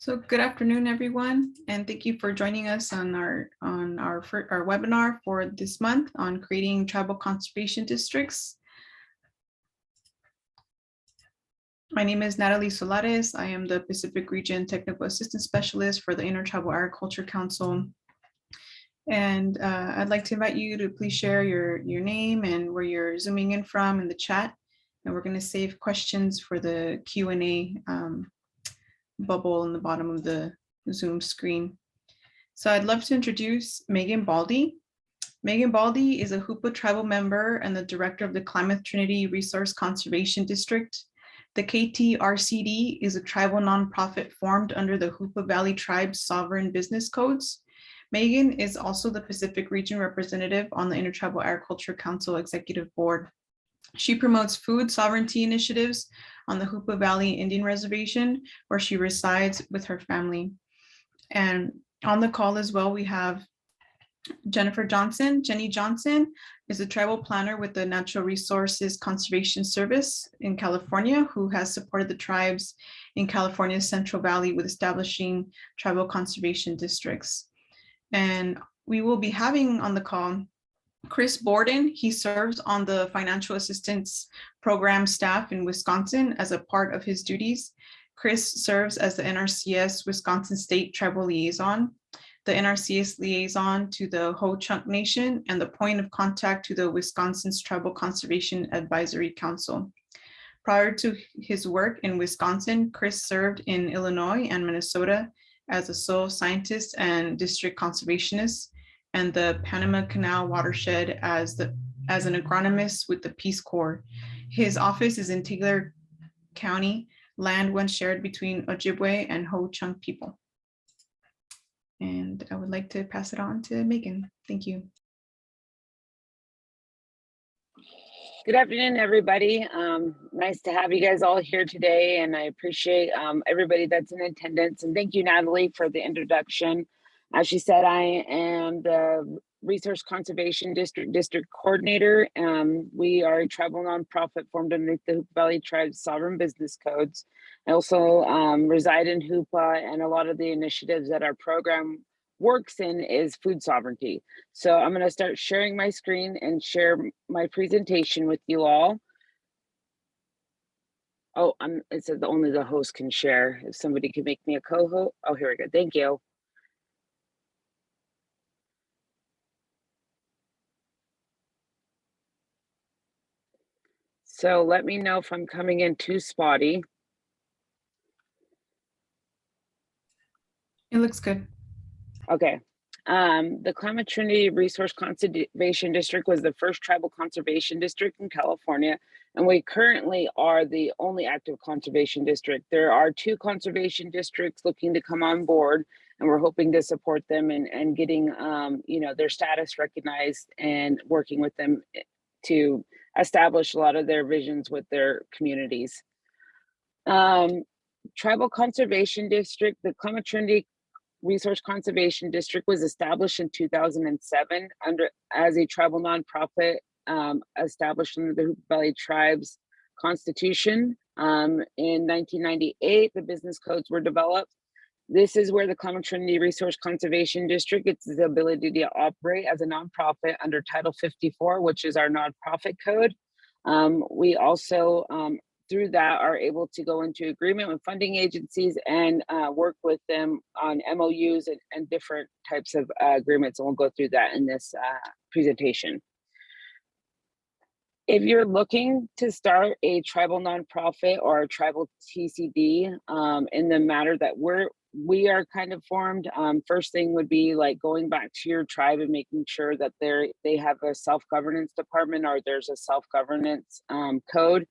So good afternoon, everyone, and thank you for joining us on our webinar for this month on creating tribal conservation districts. My name is Natalie Solares. I am the Pacific Region Technical Assistance Specialist for the Intertribal Agriculture Council. And I'd like to invite you to please share your name and where you're zooming in from in the chat. And we're going to save questions for the Q&A bubble in the bottom of the Zoom screen. So I'd love to introduce Megan Baldy. Megan Baldy is a Hoopa tribal member and the director of the Klamath Trinity Resource Conservation District. The KTRCD is a tribal nonprofit formed under the Hoopa Valley Tribe's sovereign business codes. Megan is also the Pacific Region representative on the Intertribal Agriculture Council Executive Board. She promotes food sovereignty initiatives on the Hoopa Valley Indian Reservation, where she resides with her family. And on the call as well, we have Jennifer Johnson. Jenny Johnson is a tribal planner with the Natural Resources Conservation Service in California, who has supported the tribes in California's Central Valley with establishing tribal conservation districts. And we will be having on the call Chris Borden. He serves on the Financial Assistance Program staff in Wisconsin as a part of his duties. Chris serves as the NRCS Wisconsin State Tribal Liaison, the NRCS Liaison to the Ho-Chunk Nation, and the point of contact to the Wisconsin's Tribal Conservation Advisory Council. Prior to his work in Wisconsin, Chris served in Illinois and Minnesota as a soil scientist and district conservationist, and the Panama Canal watershed as an agronomist with the Peace Corps. His office is in Taylor County, land once shared between Ojibwe and Ho-Chunk people. And I would like to pass it on to Megan. Thank you. Good afternoon, everybody. Nice to have you guys all here today, and I appreciate everybody that's in attendance. And thank you, Natalie, for the introduction. As she said, I am the Resource Conservation District Coordinator. We are a tribal nonprofit formed underneath the Hoopa Valley Tribe's sovereign business codes. I also reside in Hoopa, and a lot of the initiatives that our program works in is food sovereignty. So I'm going to start sharing my screen and share my presentation with you all. Oh, it says only the host can share. If somebody could make me a co-host. Oh, here we go. Thank you. So let me know if I'm coming in too spotty. It looks good. Okay. The Klamath Trinity Resource Conservation District was the first tribal conservation district in California, and we currently are the only active conservation district. There are 2 conservation districts looking to come on board, and we're hoping to support them and getting their status recognized and working with them to establish a lot of their visions with their communities. Tribal Conservation District, the Klamath Trinity Resource Conservation District was established in 2007 as a tribal nonprofit established under the Hoopa Valley Tribe's Constitution. In 1998, the business codes were developed. This is where the Klamath Trinity Resource Conservation District gets the ability to operate as a nonprofit under Title 54, which is our nonprofit code. We also, through that, are able to go into agreement with funding agencies and work with them on MOUs and different types of agreements, and we'll go through that in this presentation. If you're looking to start a tribal nonprofit or a tribal TCD in the matter that we are kind of formed, first thing would be like going back to your tribe and making sure that they have a self-governance department or there's a self-governance code.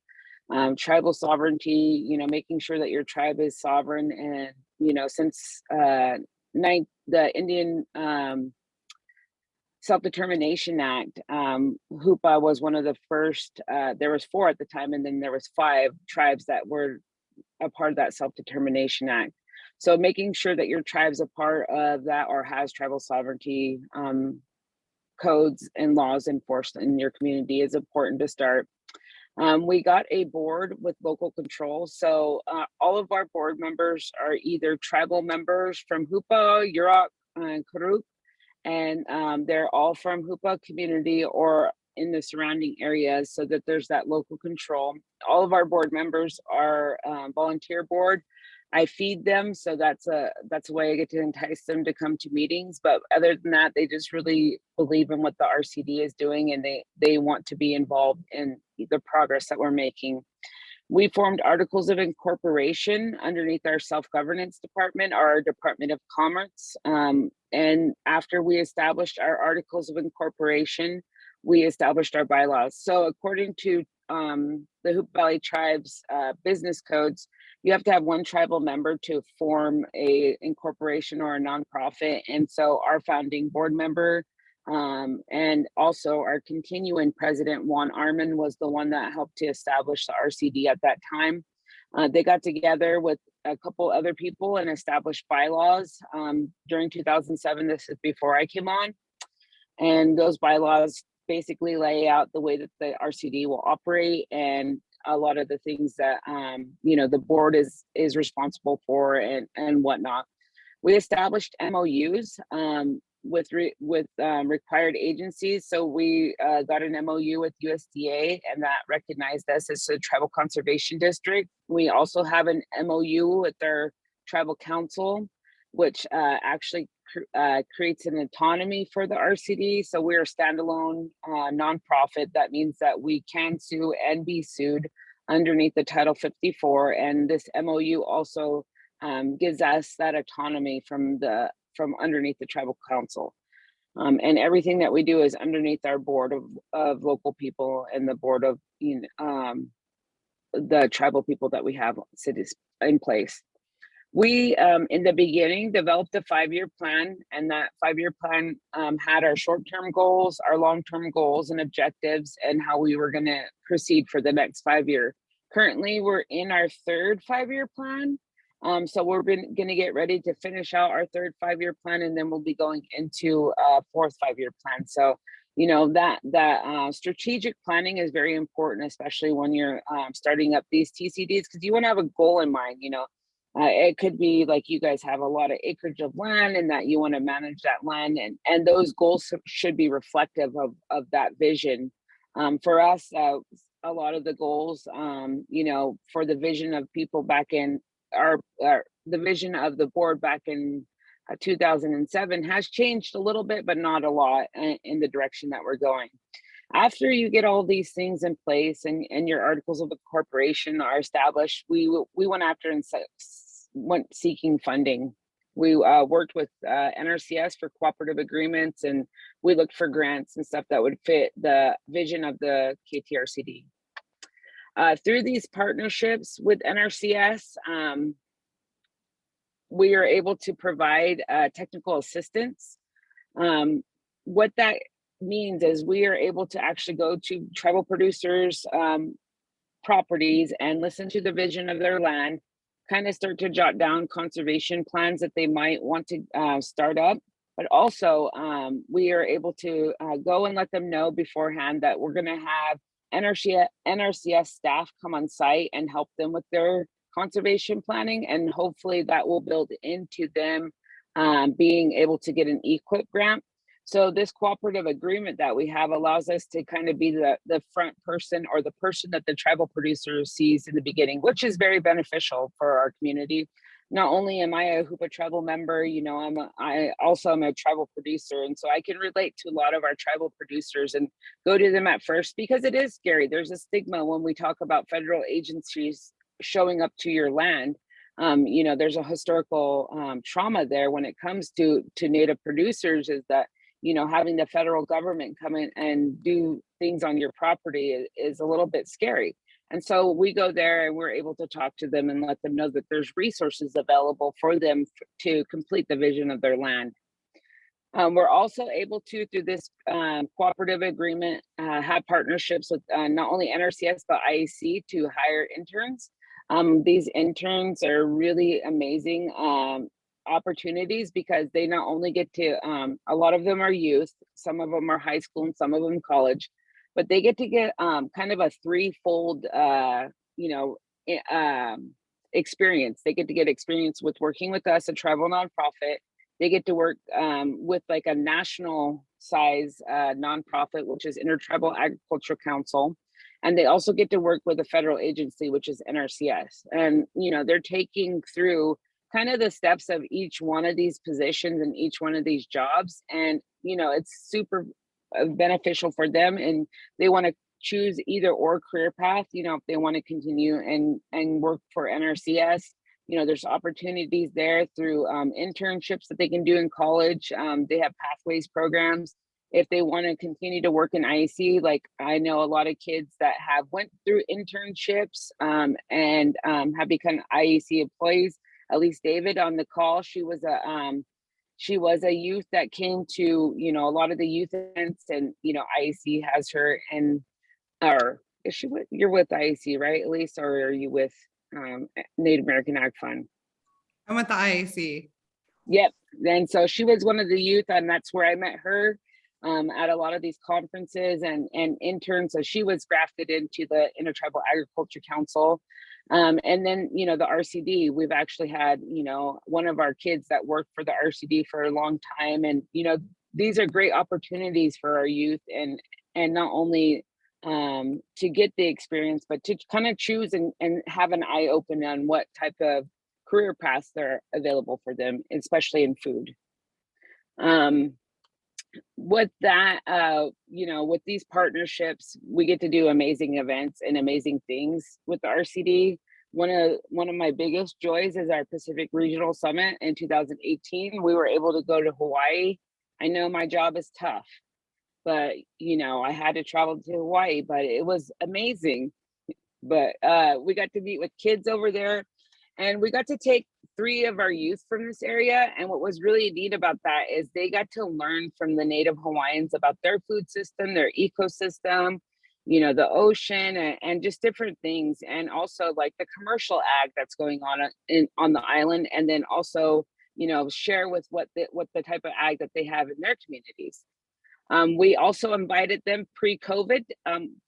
Tribal sovereignty, making sure that your tribe is sovereign. And, since the Indian Self-Determination Act, Hoopa was one of the first, there was 4 at the time, and then there was 5 tribes that were a part of that Self-Determination Act. So making sure that your tribe's a part of that or has tribal sovereignty codes and laws enforced in your community is important to start. We got a board with local control. So all of our board members are either tribal members from Hupa, Yurok, and Karuk, and they're all from Hupa community or in the surrounding areas, so that there's that local control. All of our board members are volunteer board. I feed them, so that's a way I get to entice them to come to meetings. But other than that, they just really believe in what the RCD is doing, and they want to be involved in the progress that we're making. We formed articles of incorporation underneath our self-governance department, our Department of Commerce. And after we established our articles of incorporation, we established our bylaws. So according to the Hoop Valley Tribe's business codes, you have to have one tribal member to form a incorporation or a nonprofit. And so our founding board member and also our continuing president, Juan Arman, was the one that helped to establish the RCD at that time. They got together with a couple other people and established bylaws during 2007. This is before I came on. And those bylaws basically lay out the way that the RCD will operate and a lot of the things that the board is responsible for and whatnot. We established MOUs with required agencies. So we got an MOU with USDA, and that recognized us as a tribal conservation district. We also have an MOU with our tribal council, which actually creates an autonomy for the RCD. So we're a standalone nonprofit. That means that we can sue and be sued underneath the Title 54. And this MOU also gives us that autonomy from underneath the tribal council. And everything that we do is underneath our board of local people and the board of the tribal people that we have cities in place. We, in the beginning, developed a 5-year plan, and that 5-year plan had our short-term goals, our long-term goals and objectives, and how we were going to proceed for the next 5 year. Currently, we're in our third 5-year plan. So we're going to get ready to finish out our third 5-year plan, and then we'll be going into a fourth 5-year plan. So, that strategic planning is very important, especially when you're starting up these TCDs, because you want to have a goal in mind. It could be like you guys have a lot of acreage of land and that you want to manage that land, and those goals should be reflective of that vision. For us, a lot of the goals, for the vision of people back in the vision of the board back in 2007 has changed a little bit, but not a lot in the direction that we're going. After you get all these things in place and your articles of incorporation are established, we went after and went seeking funding. We worked with NRCS for cooperative agreements, and we looked for grants and stuff that would fit the vision of the KTRCD. Through these partnerships with NRCS, we are able to provide technical assistance. What that means is we are able to actually go to tribal producers' properties and listen to the vision of their land, kind of start to jot down conservation plans that they might want to start up. But also we are able to go and let them know beforehand that we're going to have NRCS staff come on site and help them with their conservation planning, and hopefully that will build into them being able to get an EQIP grant. So this cooperative agreement that we have allows us to kind of be the front person, or the person that the tribal producer sees in the beginning, which is very beneficial for our community. Not only am I a Hoopa tribal member, I also am a tribal producer. And so I can relate to a lot of our tribal producers and go to them at first, because it is scary. There's a stigma when we talk about federal agencies showing up to your land. There's a historical trauma there when it comes to Native producers, is that having the federal government come in and do things on your property is a little bit scary. And so we go there and we're able to talk to them and let them know that there's resources available for them to complete the vision of their land. We're also able to, through this cooperative agreement, have partnerships with not only NRCS, but IAC to hire interns. These interns are really amazing opportunities, because they not only get to, a lot of them are youth, some of them are high school and some of them college, but they get to get kind of a threefold, you know, experience. They get to get experience with working with us, a tribal nonprofit. They get to work with like a national size nonprofit, which is Intertribal Agriculture Council. And they also get to work with a federal agency, which is NRCS. And, you know, they're taking through kind of the steps of each one of these positions and each one of these jobs. And, you know, it's super beneficial for them. And they want to choose either or career path, you know, if they want to continue and work for NRCS. You know, there's opportunities there through internships that they can do in college. They have pathways programs. If they want to continue to work in IEC, like I know a lot of kids that have went through internships and have become IEC employees. At least David on the call, she was a youth that came to, you know, a lot of the youth events, and you know, IEC has her in, or is she with, you're with IEC, right, Elise, or are you with Native American Ag Fund? I'm with the IAC. Yep. And so she was one of the youth, and that's where I met her at a lot of these conferences and interns. So she was grafted into the Intertribal Agriculture Council. And then, you know, the RCD, we've actually had, you know, one of our kids that worked for the RCD for a long time. And, you know, these are great opportunities for our youth, and not only to get the experience, but to kind of choose and have an eye open on what type of career paths that are available for them, especially in food. With that, you know, with these partnerships, we get to do amazing events and amazing things with the RCD. One of my biggest joys is our Pacific Regional Summit in 2018. We were able to go to Hawaii. I know my job is tough, but you know, I had to travel to Hawaii, but it was amazing. But we got to meet with kids over there, and we got to take 3 of our youth from this area. And what was really neat about that is they got to learn from the Native Hawaiians about their food system, their ecosystem, you know, the ocean, and just different things. And also like the commercial ag that's going on on the island. And then also, you know, share with what the type of ag that they have in their communities. We also invited them pre-COVID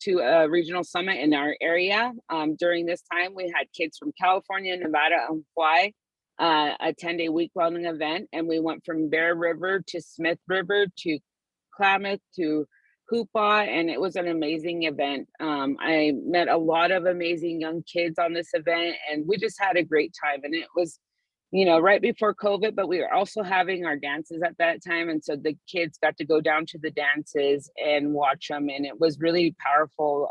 to a regional summit in our area. During this time, we had kids from California, Nevada, and Hawaii attend a week-long event. And we went from Bear River to Smith River to Klamath to Hoopa, and it was an amazing event. I met a lot of amazing young kids on this event, and we just had a great time. And it was, you know, right before COVID, but we were also having our dances at that time. And so the kids got to go down to the dances and watch them. And it was really powerful.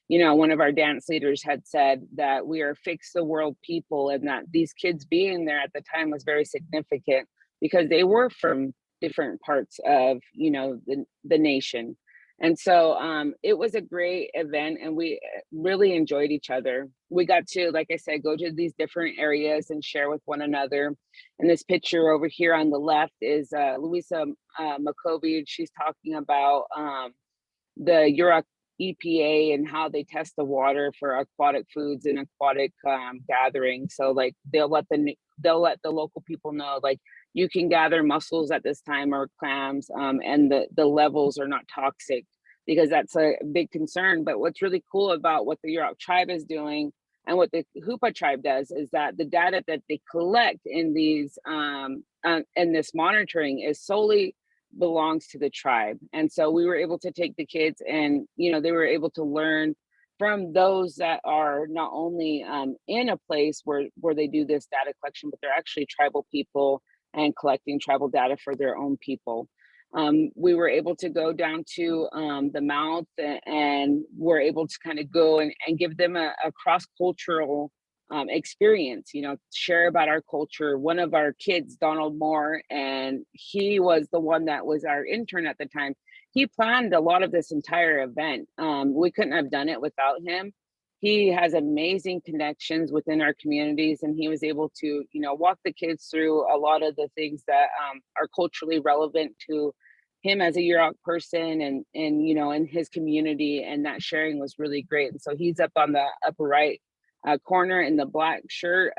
You know, one of our dance leaders had said that we are fix the world people, and that these kids being there at the time was very significant because they were from different parts of, you know, the nation. And so it was a great event, and we really enjoyed each other. We got to, like I said, go to these different areas and share with one another. And this picture over here on the left is Louisa McCovey. She's talking about the Yurok EPA and how they test the water for aquatic foods and aquatic gatherings. So like they'll let the local people know, like, you can gather mussels at this time or clams, and the levels are not toxic, because that's a big concern. But what's really cool about what the Yurok tribe is doing and what the Hoopa tribe does is that the data that they collect in these in this monitoring is solely belongs to the tribe. And so we were able to take the kids, and you know, they were able to learn from those that are not only in a place where they do this data collection, but they're actually tribal people and collecting tribal data for their own people. We were able to go down to the mouth, and we're able to kind of go and give them a cross-cultural experience, you know, share about our culture. One of our kids, Donald Moore, and he was the one that was our intern at the time. He planned a lot of this entire event. We couldn't have done it without him. He has amazing connections within our communities, and he was able to, you know, walk the kids through a lot of the things that are culturally relevant to him as a Yurok person, and you know, in his community. And that sharing was really great. And so he's up on the upper right corner in the black shirt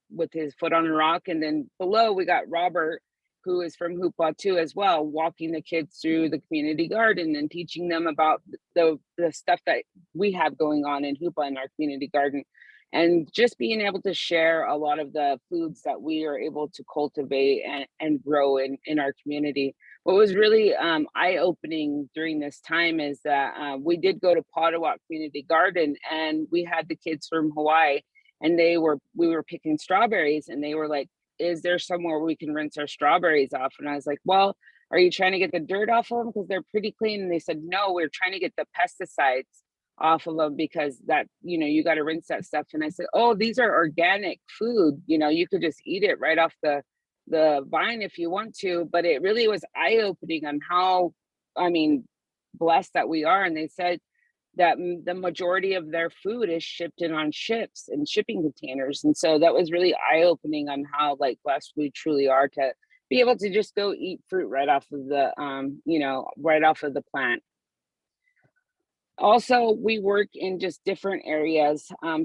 with his foot on a rock. And then below we got Robert, who is from Hoopla too as well, walking the kids through the community garden and teaching them about the stuff that we have going on in Hoopla in our community garden, and just being able to share a lot of the foods that we are able to cultivate and grow in our community. What was really eye-opening during this time is that we did go to Pottawat Community Garden, and we had the kids from Hawaii, and we were picking strawberries, and they were like, is there somewhere we can rinse our strawberries off? And I was like, well, are you trying to get the dirt off of them because they're pretty clean? And they said, no, we're trying to get the pesticides off of them because that, you got to rinse that stuff. And I said, oh, these are organic food, you could just eat it right off the vine if you want to. But it really was eye-opening on how, blessed that we are. And they said that the majority of their food is shipped in on ships and shipping containers. And so that was really eye-opening on how blessed we truly are to be able to just go eat fruit right off of the, right off of the plant. Also, we work in just different areas. I'm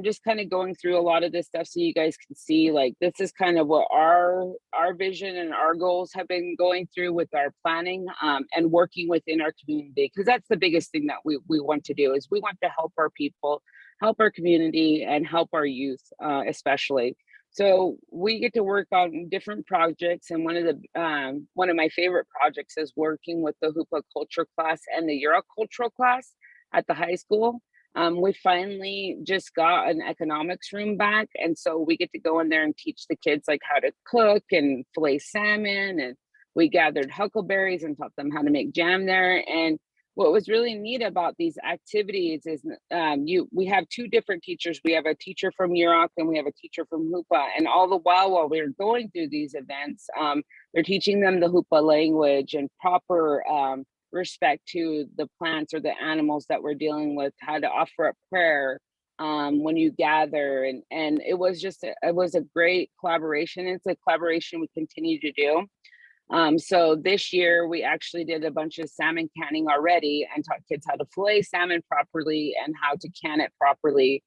just kind of going through a lot of this stuff so you guys can see, this is kind of what our vision and our goals have been going through with our planning and working within our community, because that's the biggest thing that we want to do is we want to help our people, help our community, and help our youth especially. So we get to work on different projects, and one of my favorite projects is working with the Hoopla culture class and the Yurok cultural class at the high school. We finally just got an economics room back, and so we get to go in there and teach the kids how to cook and fillet salmon, and we gathered huckleberries and taught them how to make jam there. And what was really neat about these activities is we have two different teachers. We have a teacher from Yurok and we have a teacher from Hoopla, and all the while we're going through these events, they're teaching them the Hoopla language and proper respect to the plants or the animals that we're dealing with, how to offer up prayer when you gather, and it was a great collaboration. It's a collaboration we continue to do. So this year we actually did a bunch of salmon canning already and taught kids how to fillet salmon properly and how to can it properly.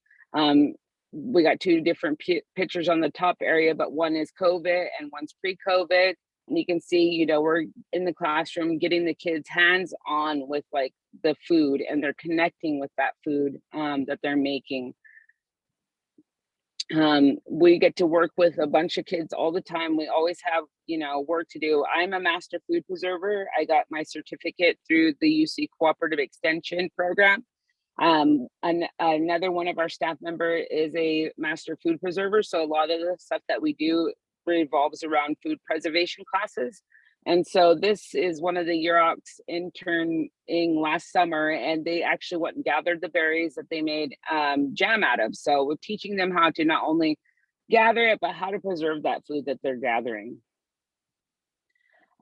We got two different pictures on the top area, but one is COVID and one's pre-COVID. And you can see, we're in the classroom getting the kids hands on with the food, and they're connecting with that food that they're making. We get to work with a bunch of kids all the time. We always have, work to do. I'm a master food preserver. I got my certificate through the UC Cooperative Extension Program. Another one of our staff member is a master food preserver. So a lot of the stuff that we do revolves around food preservation classes. And so this is one of the Yuroks interning last summer, and they actually went and gathered the berries that they made jam out of. So we're teaching them how to not only gather it, but how to preserve that food that they're gathering.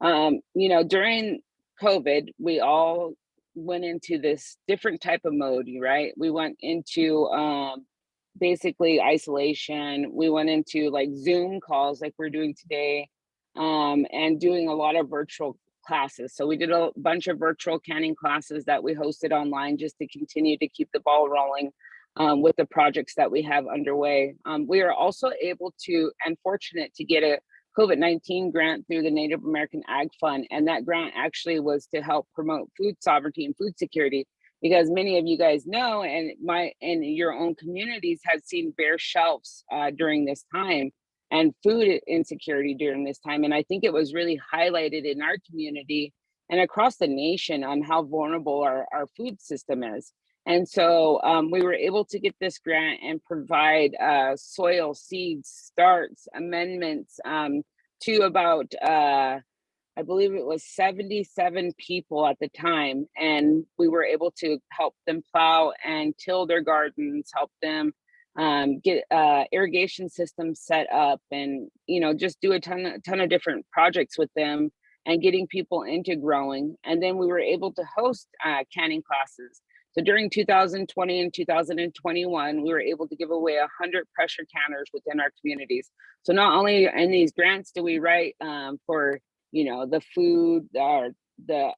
During COVID, we all went into this different type of mode, right? We went into basically isolation. We went into Zoom calls like we're doing today, and doing a lot of virtual classes. So we did a bunch of virtual canning classes that we hosted online just to continue to keep the ball rolling with the projects that we have underway. We are also able to, and fortunate to get a COVID-19 grant through the Native American Ag Fund. And that grant actually was to help promote food sovereignty and food security, because many of you guys know, and your own communities have seen bare shelves during this time, and food insecurity during this time. And I think it was really highlighted in our community and across the nation on how vulnerable our food system is. And so we were able to get this grant and provide soil, seeds, starts, amendments to about, I believe it was 77 people at the time. And we were able to help them plow and till their gardens, help them get irrigation systems set up, and just do a ton of different projects with them and getting people into growing. And then we were able to host canning classes. So during 2020 and 2021, we were able to give away 100 pressure canners within our communities. So not only in these grants do we write for the food, the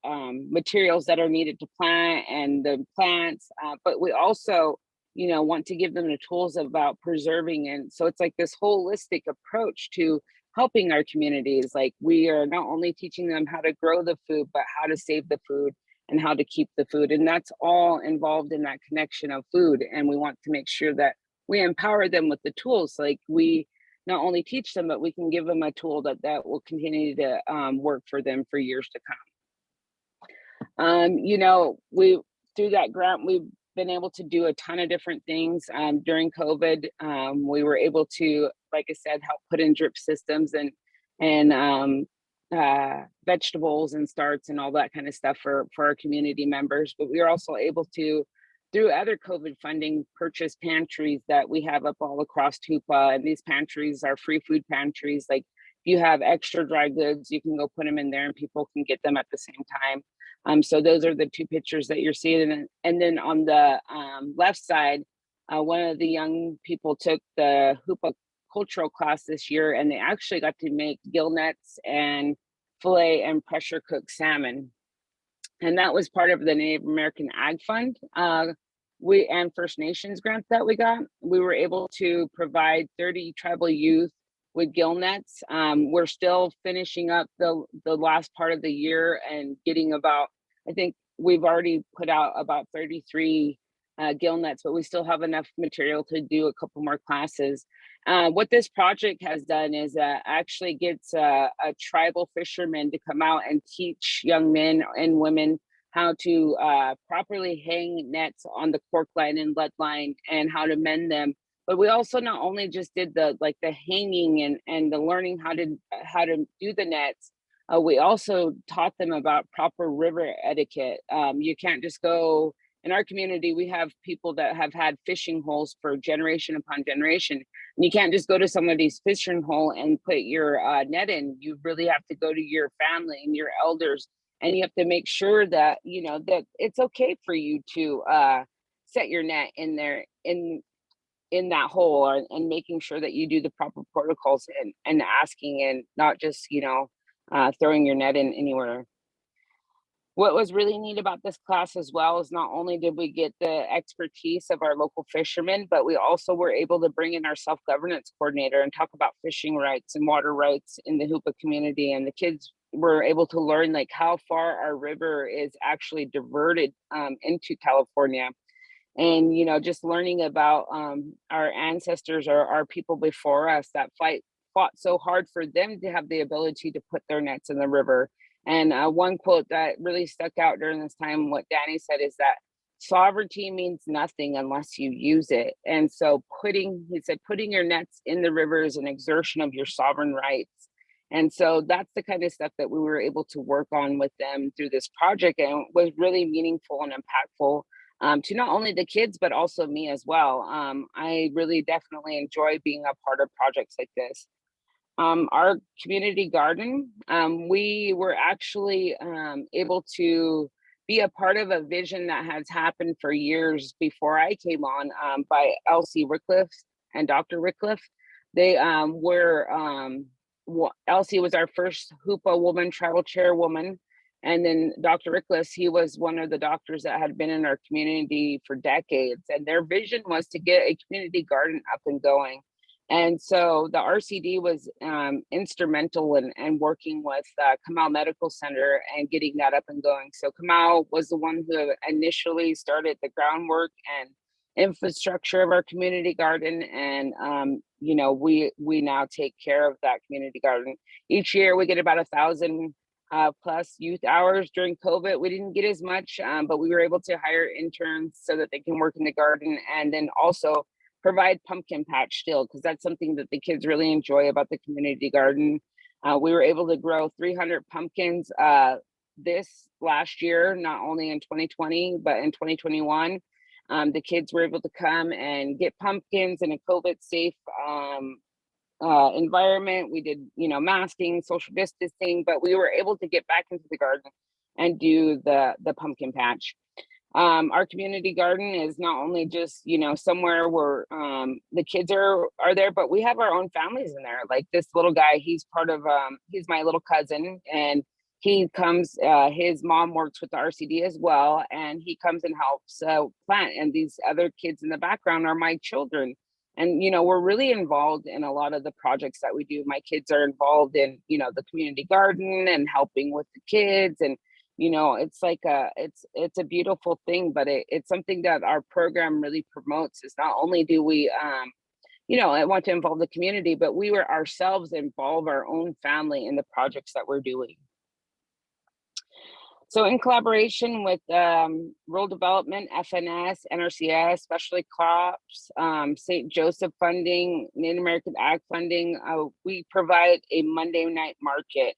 materials that are needed to plant and the plants, but we also want to give them the tools about preserving. And so it's like this holistic approach to helping our communities. Like, we are not only teaching them how to grow the food, but how to save the food and how to keep the food. And that's all involved in that connection of food. And we want to make sure that we empower them with the tools. Like, we not only teach them, but we can give them a tool that will continue to work for them for years to come. We through that grant, we've been able to do a ton of different things. During COVID, we were able to, like I said, help put in drip systems and vegetables and starts and all that kind of stuff for our community members. But we were also able to, through other COVID funding, purchase pantries that we have up all across Tupa. And these pantries are free food pantries. Like, if you have extra dry goods, you can go put them in there and people can get them at the same time. So those are the two pictures that you're seeing. And then on the left side, one of the young people took the Hoopa cultural class this year, and they actually got to make gill nets and fillet and pressure cook salmon. And that was part of the Native American Ag Fund and First Nations grant that we got. We were able to provide 30 tribal youth with gill nets. We're still finishing up the last part of the year and getting I think we've already put out about 33 gill nets, but we still have enough material to do a couple more classes. What this project has done is actually gets a tribal fisherman to come out and teach young men and women how to properly hang nets on the cork line and lead line and how to mend them. But we also not only just did the hanging and the learning how to do the nets, we also taught them about proper river etiquette. You can't just go. In our community, we have people that have had fishing holes for generation upon generation. And you can't just go to somebody's fishing hole and put your net in. You really have to go to your family and your elders, and you have to make sure that that it's okay for you to set your net in there in that hole, and making sure that you do the proper protocols and asking, and not just throwing your net in anywhere. What was really neat about this class as well is not only did we get the expertise of our local fishermen, but we also were able to bring in our self-governance coordinator and talk about fishing rights and water rights in the Hoopa community. And the kids were able to learn how far our river is actually diverted into California. And, just learning about our ancestors or our people before us that fought so hard for them to have the ability to put their nets in the river. And one quote that really stuck out during this time, what Danny said, is that sovereignty means nothing unless you use it. And so putting your nets in the river is an exertion of your sovereign rights. And so that's the kind of stuff that we were able to work on with them through this project, and it was really meaningful and impactful to not only the kids, but also me as well. I really definitely enjoy being a part of projects like this. Our community garden, we were actually able to be a part of a vision that has happened for years before I came on, by Elsie Rickliff and Dr. Rickliff. They Elsie was our first Hoopa woman tribal chairwoman. And then Dr. Rickliff, he was one of the doctors that had been in our community for decades. And their vision was to get a community garden up and going. And so the RCD was instrumental in working with Kamal Medical Center and getting that up and going. So Kamal was the one who initially started the groundwork and infrastructure of our community garden. And, we now take care of that community garden. Each year we get about 1,000 plus youth hours. During COVID, we didn't get as much, but we were able to hire interns so that they can work in the garden, and then also provide pumpkin patch still, because that's something that the kids really enjoy about the community garden. We were able to grow 300 pumpkins this last year, not only in 2020, but in 2021. The kids were able to come and get pumpkins in a COVID safe environment. We did, masking, social distancing, but we were able to get back into the garden and do the pumpkin patch. Our community garden is not only just, somewhere where the kids are there, but we have our own families in there. Like this little guy, he's part of, he's my little cousin, and he comes, his mom works with the RCD as well, and he comes and helps plant. And these other kids in the background are my children. And, we're really involved in a lot of the projects that we do. My kids are involved in, the community garden and helping with the kids. And, it's like it's a beautiful thing, but it's something that our program really promotes. Is not only do we, I want to involve the community, but we were ourselves involve our own family in the projects that we're doing. So in collaboration with Rural Development, FNS, NRCS, Specialty Crops, St. Joseph Funding, Native American Ag Funding, we provide a Monday night market.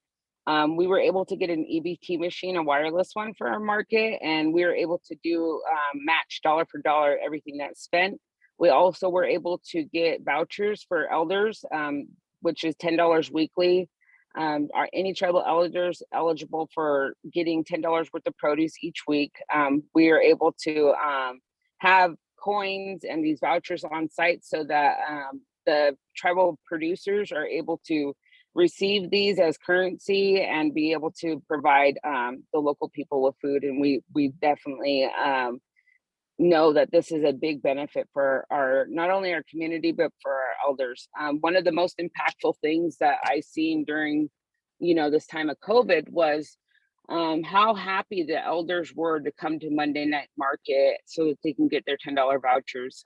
We were able to get an EBT machine, a wireless one for our market, and we were able to do match dollar for dollar everything that's spent. We also were able to get vouchers for elders, which is $10 weekly. Are any tribal elders eligible for getting $10 worth of produce each week? We are able to have coins and these vouchers on site so that the tribal producers are able to receive these as currency and be able to provide the local people with food. And we definitely know that this is a big benefit for our, not only our community, but for our elders. One of the most impactful things that I seen during, this time of COVID was how happy the elders were to come to Monday night market so that they can get their $10 vouchers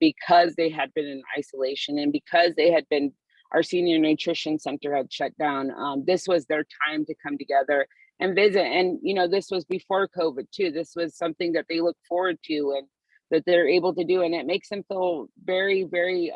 because they had been in isolation and because they had been, our senior nutrition center had shut down. This was their time to come together and visit. And, this was before COVID too. This was something that they look forward to and that they're able to do. And it makes them feel very, very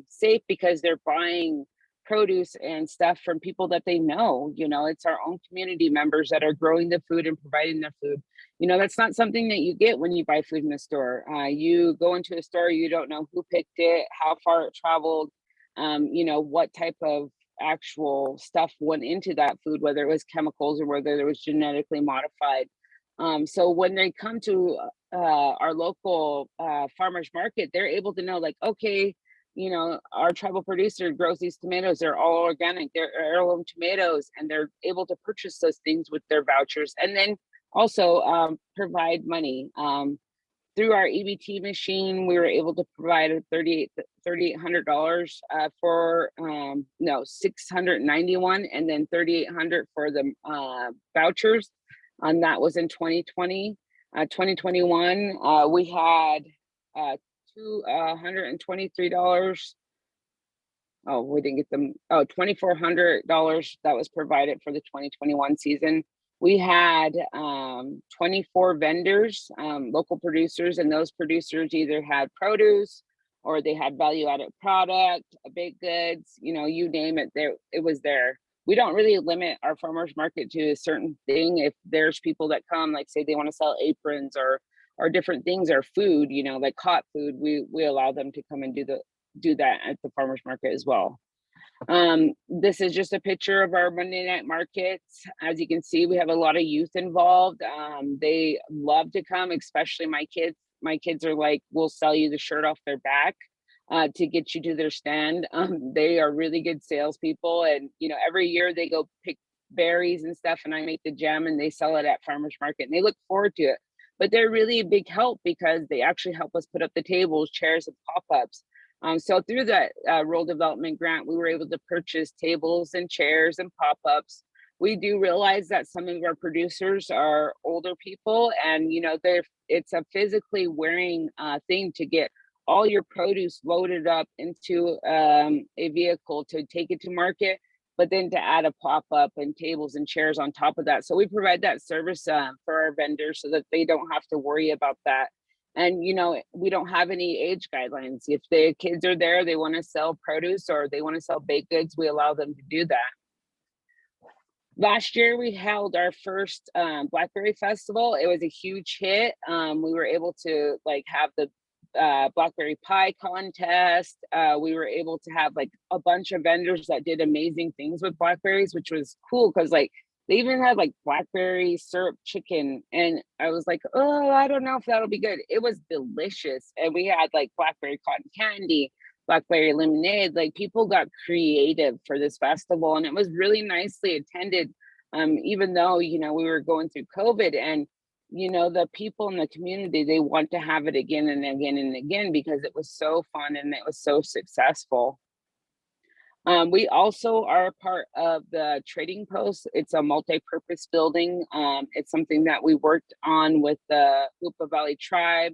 safe because they're buying produce and stuff from people that they know. It's our own community members that are growing the food and providing the food. That's not something that you get when you buy food in the store. You go into a store, you don't know who picked it, how far it traveled, what type of actual stuff went into that food, whether it was chemicals or whether it was genetically modified. So when they come to our local farmers market, they're able to know like, okay, our tribal producer grows these tomatoes. They're all organic. They're heirloom tomatoes, and they're able to purchase those things with their vouchers, and then also provide money. Through our EBT machine, we were able to provide $3,800 for no, 691, and then 3,800 for the vouchers. And that was in 2020. 2021, we had $223. Oh, we didn't get them. Oh, $2,400 that was provided for the 2021 season. We had 24 vendors, local producers, and those producers either had produce or they had value-added product, baked goods, you name it, there it was there. We don't really limit our farmers market to a certain thing. If there's people that come, like say they want to sell aprons or different things or food, like hot food, we allow them to come and do that at the farmers market as well. This is just a picture of our Monday night markets. As you can see, we have a lot of youth involved. They love to come, especially my kids. My kids are like, we'll sell you the shirt off their back to get you to their stand. They are really good salespeople. And, every year they go pick berries and stuff and I make the jam and they sell it at farmers market and they look forward to it. But they're really a big help because they actually help us put up the tables, chairs, and pop-ups. So through that rural development grant, we were able to purchase tables and chairs and pop-ups. We do realize that some of our producers are older people and, it's a physically wearing thing to get all your produce loaded up into a vehicle to take it to market, but then to add a pop-up and tables and chairs on top of that. So we provide that service for our vendors so that they don't have to worry about that. And, we don't have any age guidelines. If the kids are there, they want to sell produce or they want to sell baked goods, we allow them to do that. Last year, we held our first Blackberry Festival. It was a huge hit. We were able to have the Blackberry Pie contest. We were able to have a bunch of vendors that did amazing things with blackberries, which was cool because they even had blackberry syrup chicken. And I was like, oh, I don't know if that'll be good. It was delicious. And we had blackberry cotton candy, blackberry lemonade. People got creative for this festival and it was really nicely attended. Even though, we were going through COVID and, the people in the community, they want to have it again and again and again because it was so fun and it was so successful. We also are part of the Trading Post. It's a multi-purpose building. It's something that we worked on with the Hoopa Valley Tribe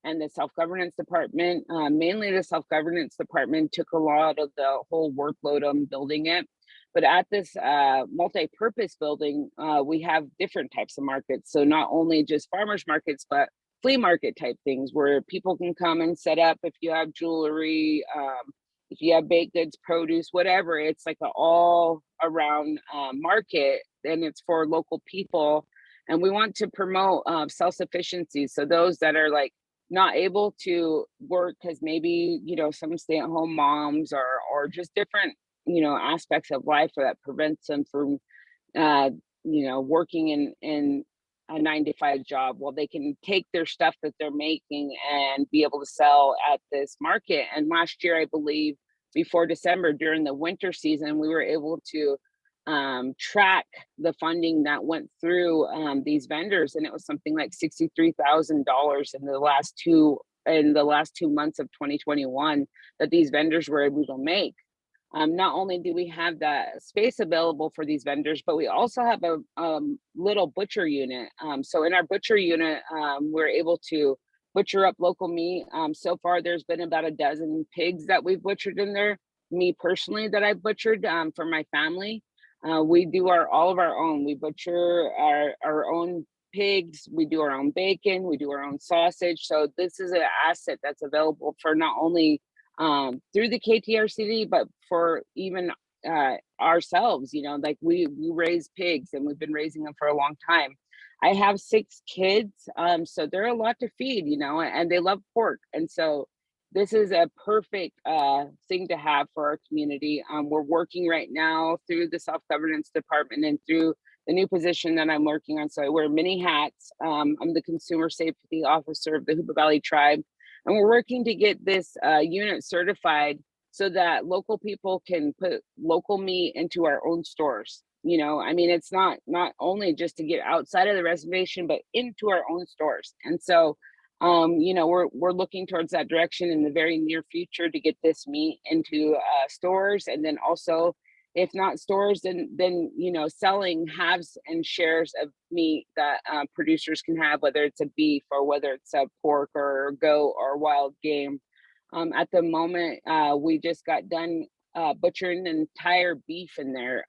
and the Self-Governance Department. Mainly the Self-Governance Department took a lot of the whole workload on building it. But at this multi-purpose building, we have different types of markets. So not only just farmers markets, but flea market type things where people can come and set up if you have jewelry, if you have baked goods, produce, whatever. It's like an all around market, and it's for local people. And we want to promote self-sufficiency. So those that are like not able to work because maybe, some stay-at-home moms or just different, aspects of life that prevents them from, working in a 9-to-5 job. Well, they can take their stuff that they're making and be able to sell at this market. And last year, I believe, before December, during the winter season, we were able to track the funding that went through these vendors, and it was something like $63,000 in the last 2 months of 2021 that these vendors were able to make. Not only do we have that space available for these vendors, but we also have a little butcher unit. So in our butcher unit, we're able to butcher up local meat. So far, there's been about a dozen pigs that we've butchered in there. Me personally, that I've butchered for my family. We do all of our own. We butcher our own pigs. We do our own bacon. We do our own sausage. So this is an asset that's available for not only through the KTRCD, but for even ourselves, like we raise pigs and we've been raising them for a long time. I have 6 kids, so they're a lot to feed, and they love pork. And so this is a perfect thing to have for our community. We're working right now through the Self-Governance Department and through the new position that I'm working on. So I wear many hats. I'm the Consumer Safety Officer of the Hoopa Valley Tribe. And we're working to get this unit certified so that local people can put local meat into our own stores. It's not only just to get outside of the reservation, but into our own stores. And so, we're looking towards that direction in the very near future to get this meat into stores, and then also, if not stores, then selling halves and shares of meat that producers can have, whether it's a beef or whether it's a pork or goat or wild game. At the moment, we just got done butchering an entire beef in there.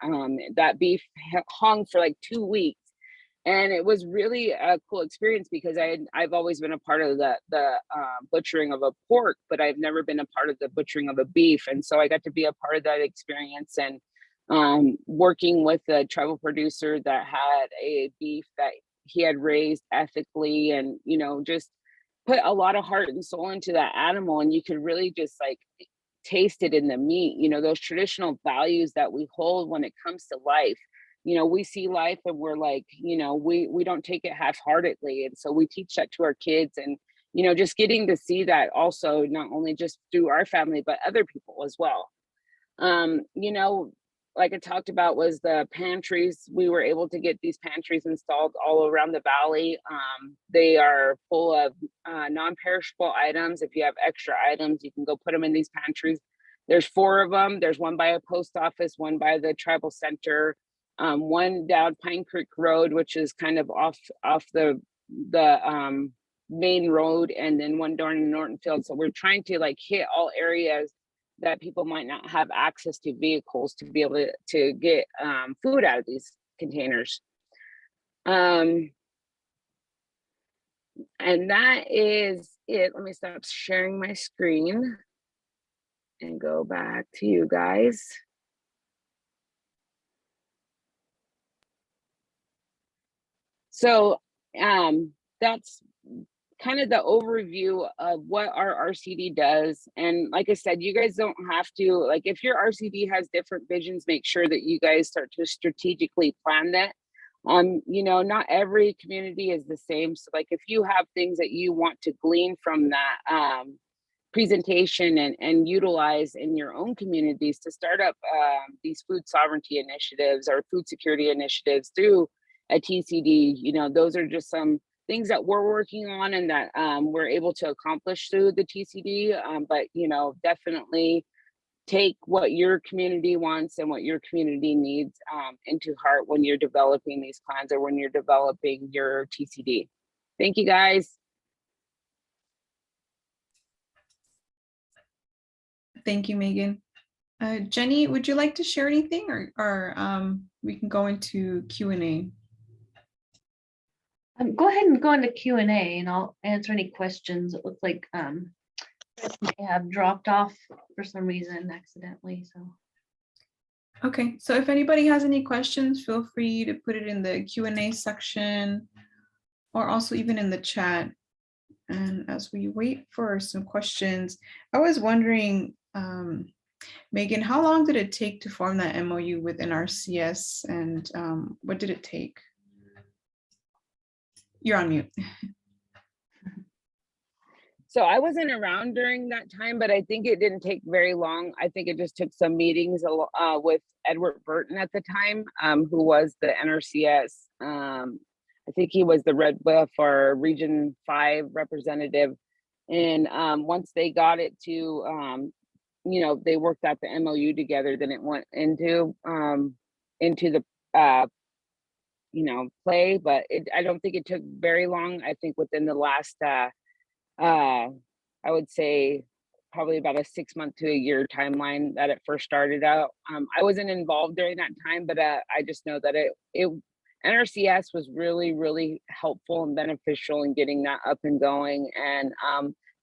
That beef hung for like 2 weeks, and it was really a cool experience because I've always been a part of the butchering of a pork, but I've never been a part of the butchering of a beef, and so I got to be a part of that experience. And working with a tribal producer that had a beef that he had raised ethically, and just put a lot of heart and soul into that animal, and you could really just like taste it in the meat. Those traditional values that we hold when it comes to life. We see life and we're like, we don't take it half-heartedly, and so we teach that to our kids. And just getting to see that also, not only just through our family but other people as well. Like I talked about, was the pantries. We were able to get these pantries installed all around the valley. They are full of non-perishable items. If you have extra items, you can go put them in these pantries. There's 4 of them. There's one by a post office, one by the tribal center, one down Pine Creek Road, which is kind of off the main road, and then one down in Norton Field. So we're trying to like hit all areas that people might not have access to vehicles to be able to get food out of these containers. And that is it. Let me stop sharing my screen and go back to you guys. So that's kind of the overview of what our RCD does. And like I said, you guys don't have to, like, if your RCD has different visions, make sure that you guys start to strategically plan that. Not every community is the same. So like, if you have things that you want to glean from that presentation and utilize in your own communities to start up these food sovereignty initiatives or food security initiatives through a TCD, those are just some things that we're working on and that we're able to accomplish through the TCD. But definitely take what your community wants and what your community needs into heart when you're developing these plans or when you're developing your TCD. Thank you, guys. Thank you, Megan. Jenny, would you like to share anything, or we can go into Q&A? Go ahead and go into Q&A and I'll answer any questions. It looks like may have dropped off for some reason accidentally. So Okay, so if anybody has any questions, feel free to put it in the Q&A section or also even in the chat. And as we wait for some questions, I was wondering, Megan, how long did it take to form that MOU with NRCS, and what did it take? You're on mute. So I wasn't around during that time, but I think it didn't take very long. I think it just took some meetings with Edward Burton at the time, who was the NRCS. I think he was the Red Bluff or Region 5 representative. And once they got it to, they worked out the MOU together, then it went into the play. But I don't think it took very long. I think within the last I would say probably about a 6 month to a year timeline that it first started out. I wasn't involved during that time, but I just know that it NRCS was really, really helpful and beneficial in getting that up and going. And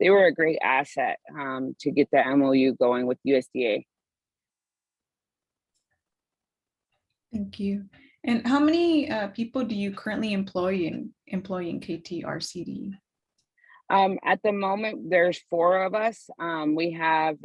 they were a great asset to get the MOU going with USDA. Thank you. And how many people do you currently employ in KTRCD? At the moment, there's 4 of us. We have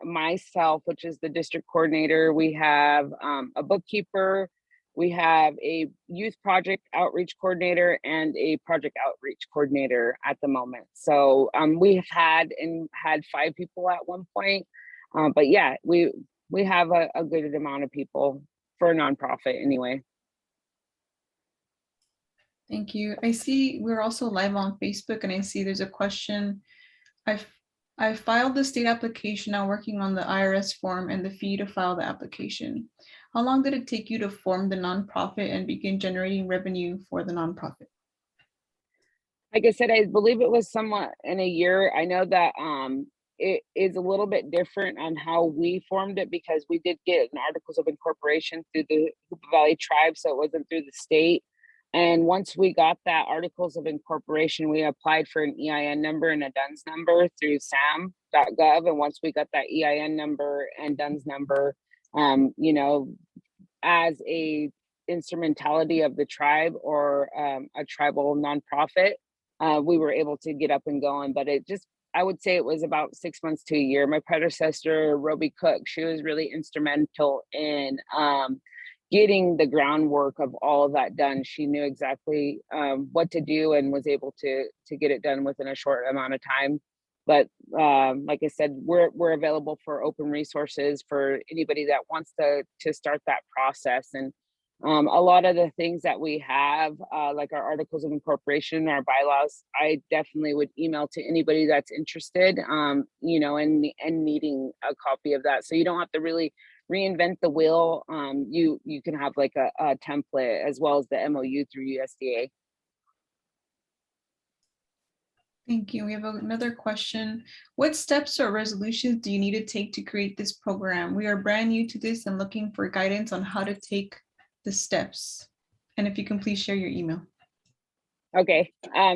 myself, which is the district coordinator. We have a bookkeeper. We have a youth project outreach coordinator and a project outreach coordinator at the moment. So we have had 5 people at one point. But yeah, we have a good amount of people for a nonprofit anyway. Thank you. I see we're also live on Facebook, and I see there's a question. I filed the state application, now working on the IRS form and the fee to file the application. How long did it take you to form the nonprofit and begin generating revenue for the nonprofit? Like I said, I believe it was somewhat in a year. I know that it is a little bit different on how we formed it, because we did get an articles of incorporation through the Hoopa Valley tribe, so it wasn't through the state. And once we got that articles of incorporation, we applied for an EIN number and a DUNS number through sam.gov. And once we got that EIN number and DUNS number, as a instrumentality of the tribe or a tribal nonprofit, we were able to get up and going. But I would say it was about 6 months to a year. My predecessor, Roby Cook, she was really instrumental in getting the groundwork of all of that done. She knew exactly what to do and was able to get it done within a short amount of time. But like I said, we're available for open resources for anybody that wants to start that process. And a lot of the things that we have, like our articles of incorporation, our bylaws, I definitely would email to anybody that's interested, and needing a copy of that. So you don't have to really reinvent the wheel. You can have like a template as well as the MOU through USDA. Thank you. We have another question. What steps or resolutions do you need to take to create this program? We are brand new to this and looking for guidance on how to take the steps. And if you can please share your email. Okay,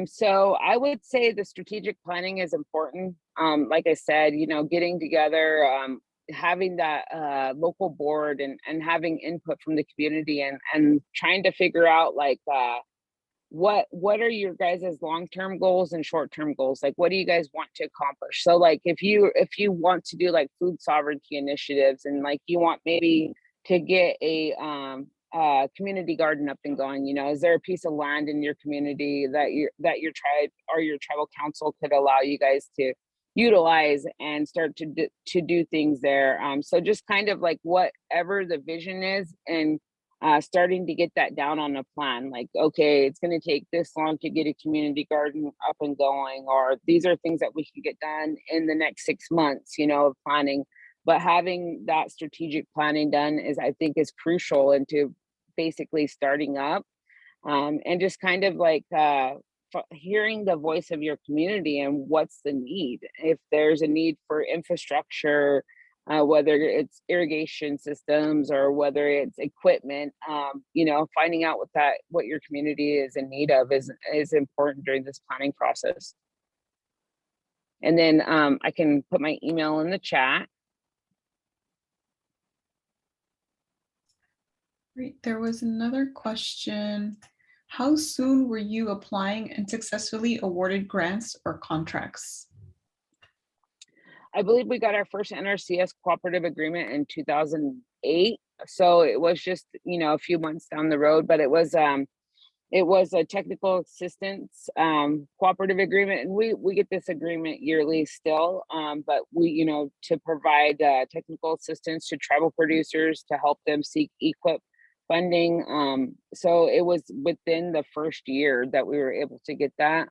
so I would say the strategic planning is important. Like I said, getting together, having that local board and having input from the community and trying to figure out like what are your guys' long-term goals and short-term goals? Like, what do you guys want to accomplish? So like if you want to do like food sovereignty initiatives and like you want maybe to get a community garden up and going, is there a piece of land in your community that your tribe or your tribal council could allow you guys to utilize and start to do things there? So just kind of like whatever the vision is, and starting to get that down on a plan, like, okay, it's going to take this long to get a community garden up and going, or these are things that we can get done in the next 6 months, you know, of planning. But having that strategic planning done is, I think, is crucial into basically starting up, and just kind of like hearing the voice of your community and what's the need. If there's a need for infrastructure, whether it's irrigation systems or whether it's equipment, you know, finding out what your community is in need of is important during this planning process. And then I can put my email in the chat. Great. There was another question. How soon were you applying and successfully awarded grants or contracts? I believe we got our first NRCS cooperative agreement in 2008. So it was just, you know, a few months down the road, but it was a technical assistance cooperative agreement, and we get this agreement yearly still, but we, you know, to provide technical assistance to tribal producers to help them seek EQIP funding. So it was within the first year that we were able to get that.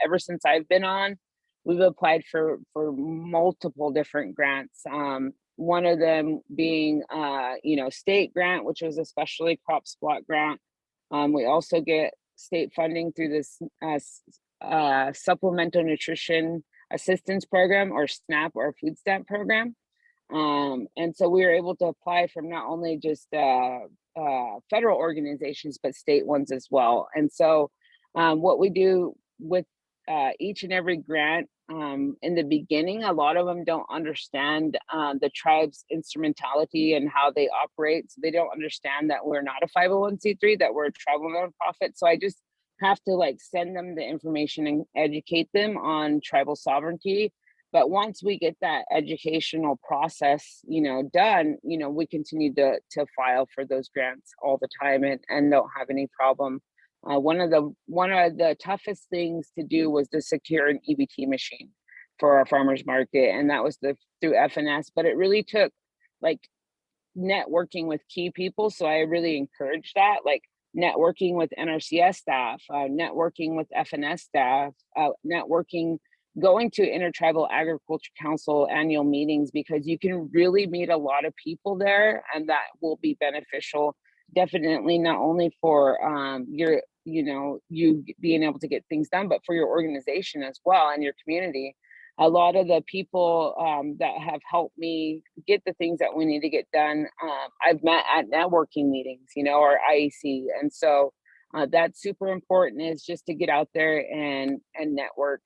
Ever since I've been on, we've applied for multiple different grants. One of them being, you know, state grant, which was a specialty crop spot grant. We also get state funding through this Supplemental Nutrition Assistance Program, or SNAP, or food stamp program. And so we were able to apply from not only just federal organizations, but state ones as well. And so what we do with each and every grant, in the beginning, a lot of them don't understand the tribe's instrumentality and how they operate. So they don't understand that we're not a 501c3, that we're a tribal nonprofit. So I just have to like send them the information and educate them on tribal sovereignty. But once we get that educational process, you know, done, you know, we continue to file for those grants all the time and don't have any problem. One of the toughest things to do was to secure an EBT machine for our farmers market, and that was through FNS. But it really took like networking with key people, so I really encourage that, like networking with NRCS staff, networking with FNS staff, networking, going to Intertribal Agriculture Council annual meetings, because you can really meet a lot of people there, and that will be beneficial. Definitely not only for your, you know, you being able to get things done, but for your organization as well and your community. A lot of the people that have helped me get the things that we need to get done, I've met at networking meetings, you know, or IEC. And so that's super important, is just to get out there and network.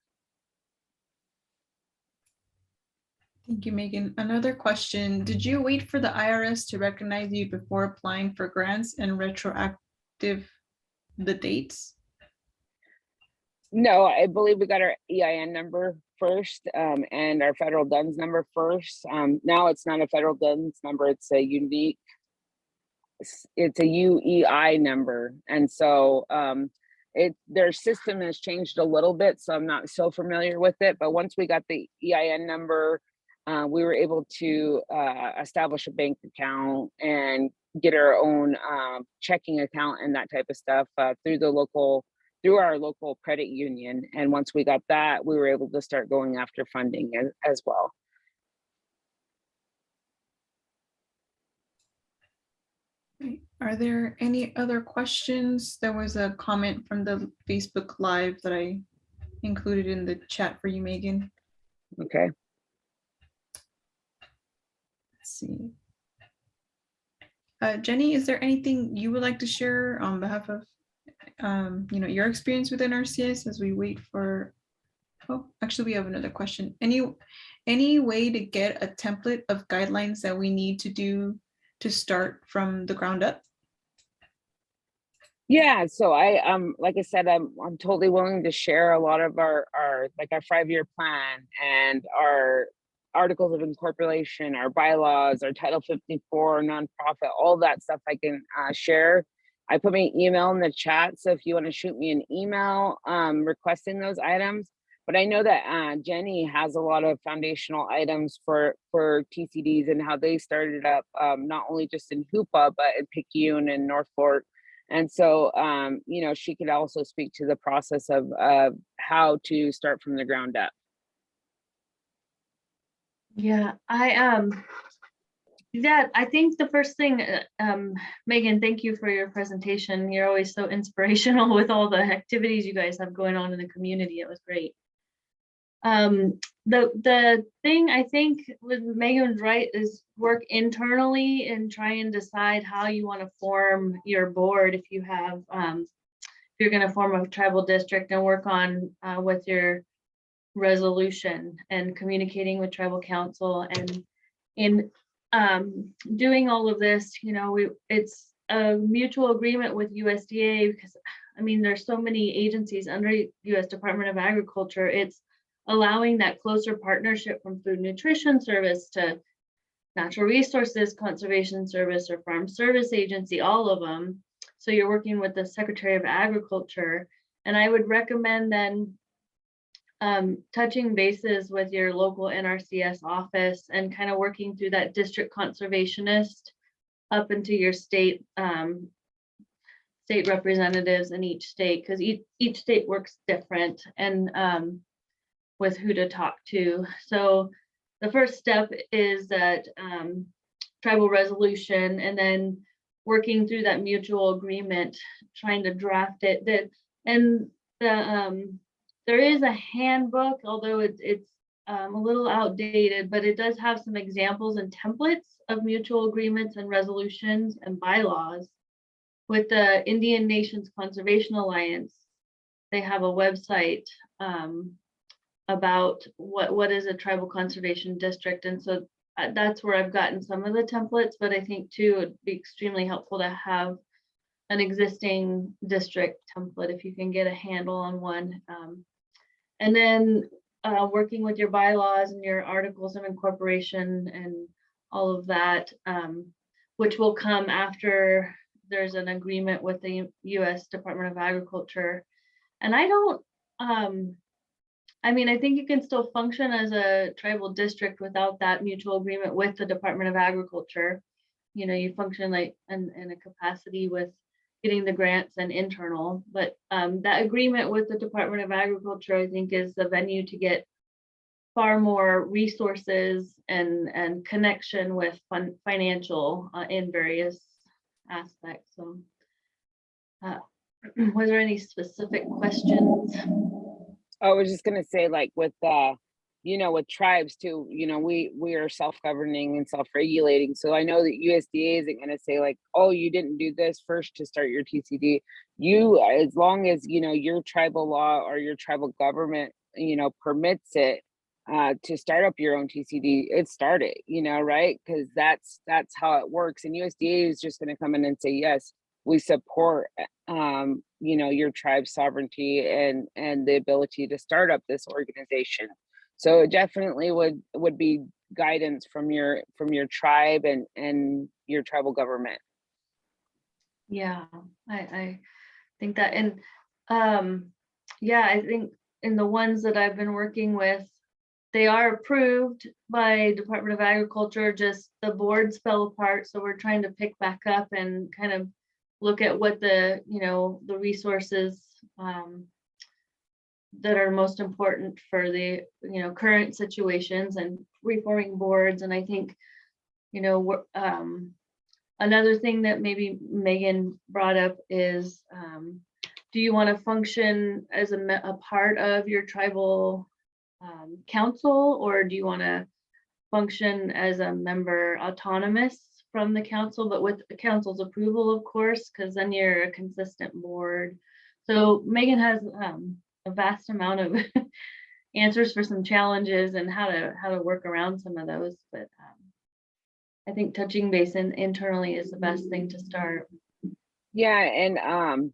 Thank you, Megan. Another question. Did you wait for the IRS to recognize you before applying for grants and retroactive the dates? No, I believe we got our EIN number first, and our federal DUNS number first. Now it's not a federal DUNS number, it's a unique, it's a UEI number. And so their system has changed a little bit, so I'm not so familiar with it. But once we got the EIN number, we were able to establish a bank account and get our own checking account and that type of stuff through our local credit union. And once we got that, we were able to start going after funding as well. Are there any other questions? There was a comment from the Facebook Live that I included in the chat for you, Megan. Okay. Let's see. Jenny, is there anything you would like to share on behalf of you know, your experience with NRCS as we wait for, oh, actually we have another question. Any way to get a template of guidelines that we need to do to start from the ground up? Yeah, so I like I said, I'm totally willing to share a lot of our like our 5-year plan and our articles of incorporation, our bylaws, our Title 54 nonprofit, all that stuff I can share. I put my email in the chat, so if you want to shoot me an email requesting those items, But I know that Jenny has a lot of foundational items for TCDs and how they started up, not only just in Hoopa, but in Picayune and North Fork. And so, you know, she could also speak to the process of how to start from the ground up. Yeah, I think the first thing, Megan, thank you for your presentation. You're always so inspirational with all the activities you guys have going on in the community. It was great. The thing I think with Megan's right is work internally and try and decide how you want to form your board if you have if you're going to form a tribal district, and work on with your resolution and communicating with tribal council. And in doing all of this, you know, it's a mutual agreement with USDA, because I mean there's so many agencies under US Department of Agriculture. It's allowing that closer partnership from Food Nutrition Service to Natural Resources Conservation Service or Farm Service Agency, all of them. So you're working with the Secretary of Agriculture. And I would recommend then touching bases with your local NRCS office and kind of working through that district conservationist up into your state state representatives in each state, because each state works different, and with who to talk to. So the first step is that tribal resolution, and then working through that mutual agreement, trying to draft it. There is a handbook, although it's a little outdated, but it does have some examples and templates of mutual agreements and resolutions and bylaws. With the Indian Nations Conservation Alliance, they have a website about what is a tribal conservation district. And so that's where I've gotten some of the templates, but I think too, it'd be extremely helpful to have an existing district template if you can get a handle on one. And then working with your bylaws and your articles of incorporation and all of that, which will come after there's an agreement with the US Department of Agriculture. And I mean, I think you can still function as a tribal district without that mutual agreement with the Department of Agriculture. You know, you function like in a capacity with getting the grants and internal, but that agreement with the Department of Agriculture, I think, is the venue to get far more resources and connection with financial in various aspects. So was there any specific questions? I was just gonna say, like with you know, with tribes too, you know, we are self-governing and self-regulating. So I know that USDA isn't gonna say like, oh, you didn't do this first to start your TCD. You, as long as you know your tribal law or your tribal government, you know, permits it to start up your own TCD, it started, you know, right? Because that's how it works. And USDA is just gonna come in and say, yes, we support you know, your tribe's sovereignty and the ability to start up this organization. So it definitely would be guidance from your tribe and your tribal government. Yeah, I think that, and yeah, I think in the ones that I've been working with, they are approved by Department of Agriculture, just the boards fell apart. So we're trying to pick back up and kind of look at what the, you know, the resources that are most important for the, you know, current situations and reforming boards. And I think, you know, another thing that maybe Megan brought up is, do you want to function as a part of your tribal council, or do you want to function as a member autonomous from the council, but with the council's approval, of course, because then you're a consistent board. So Megan has a vast amount of answers for some challenges and how to work around some of those. But I think touching base internally is the best thing to start. Yeah, and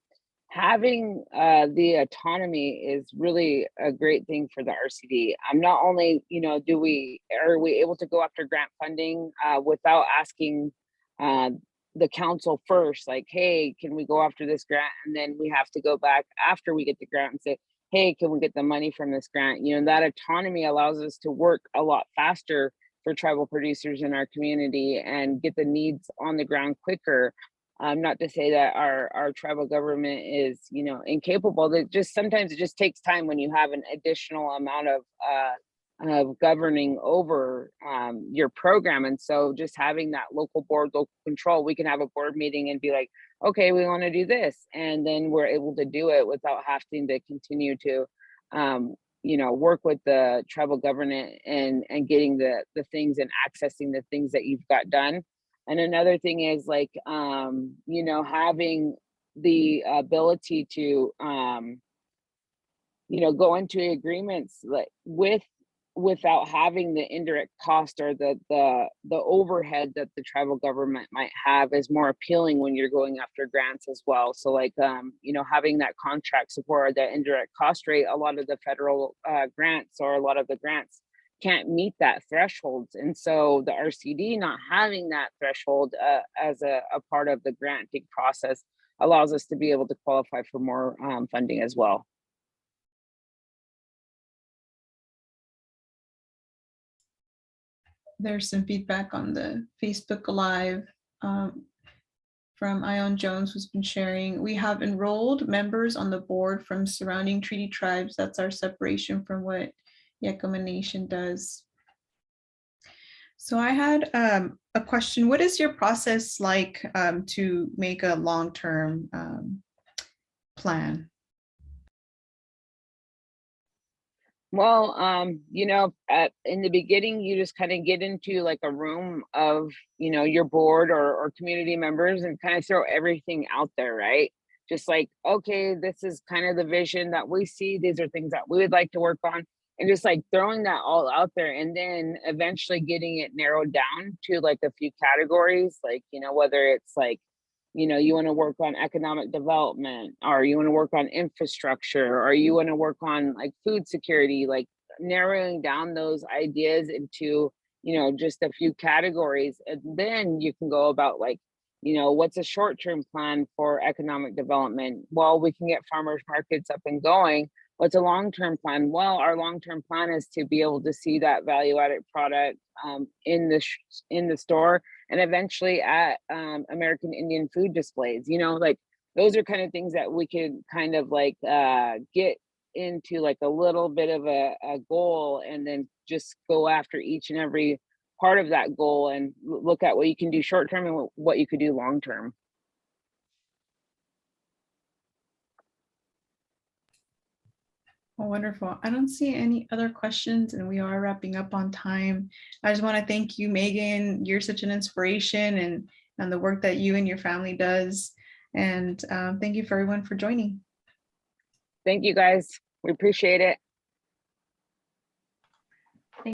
having the autonomy is really a great thing for the RCD. Not only, you know, are we able to go after grant funding without asking the council first, like, hey, can we go after this grant? And then we have to go back after we get the grant and say, hey, can we get the money from this grant? You know, that autonomy allows us to work a lot faster for tribal producers in our community and get the needs on the ground quicker. Not to say that our tribal government is, you know, incapable. That just sometimes it just takes time when you have an additional amount of governing over your program. And so just having that local board, local control, we can have a board meeting and be like, okay, we want to do this. And then we're able to do it without having to continue to, you know, work with the tribal government and getting the things and accessing the things that you've got done. And another thing is like, you know, having the ability to, you know, go into agreements like without having the indirect cost or the overhead that the tribal government might have is more appealing when you're going after grants as well. So like, you know, having that contract support or that indirect cost rate, a lot of the federal grants or a lot of the grants can't meet that thresholds. And so the RCD not having that threshold as a part of the granting process allows us to be able to qualify for more funding as well. There's some feedback on the Facebook Live from Ion Jones, who's been sharing. We have enrolled members on the board from surrounding treaty tribes. That's our separation from what Yakama Nation does. So I had a question. What is your process like to make a long-term plan? Well, you know, in the beginning, you just kind of get into like a room of, you know, your board or community members and kind of throw everything out there, right? Just like, okay, this is kind of the vision that we see. These are things that we would like to work on. And just like throwing that all out there and then eventually getting it narrowed down to like a few categories, like, you know, whether it's like, you know, you want to work on economic development, or you want to work on infrastructure, or you want to work on like food security, like narrowing down those ideas into, you know, just a few categories. And then you can go about like, you know, what's a short-term plan for economic development? Well, we can get farmers markets up and going. What's a long-term plan? Well, our long-term plan is to be able to see that value-added product in the store and eventually at American Indian food displays. You know, like those are kind of things that we could kind of like get into like a little bit of a goal and then just go after each and every part of that goal and look at what you can do short term and what you could do long term. Oh, wonderful. I don't see any other questions and we are wrapping up on time. I just want to thank you, Megan. You're such an inspiration and the work that you and your family does. And thank you for everyone for joining. Thank you guys. We appreciate it.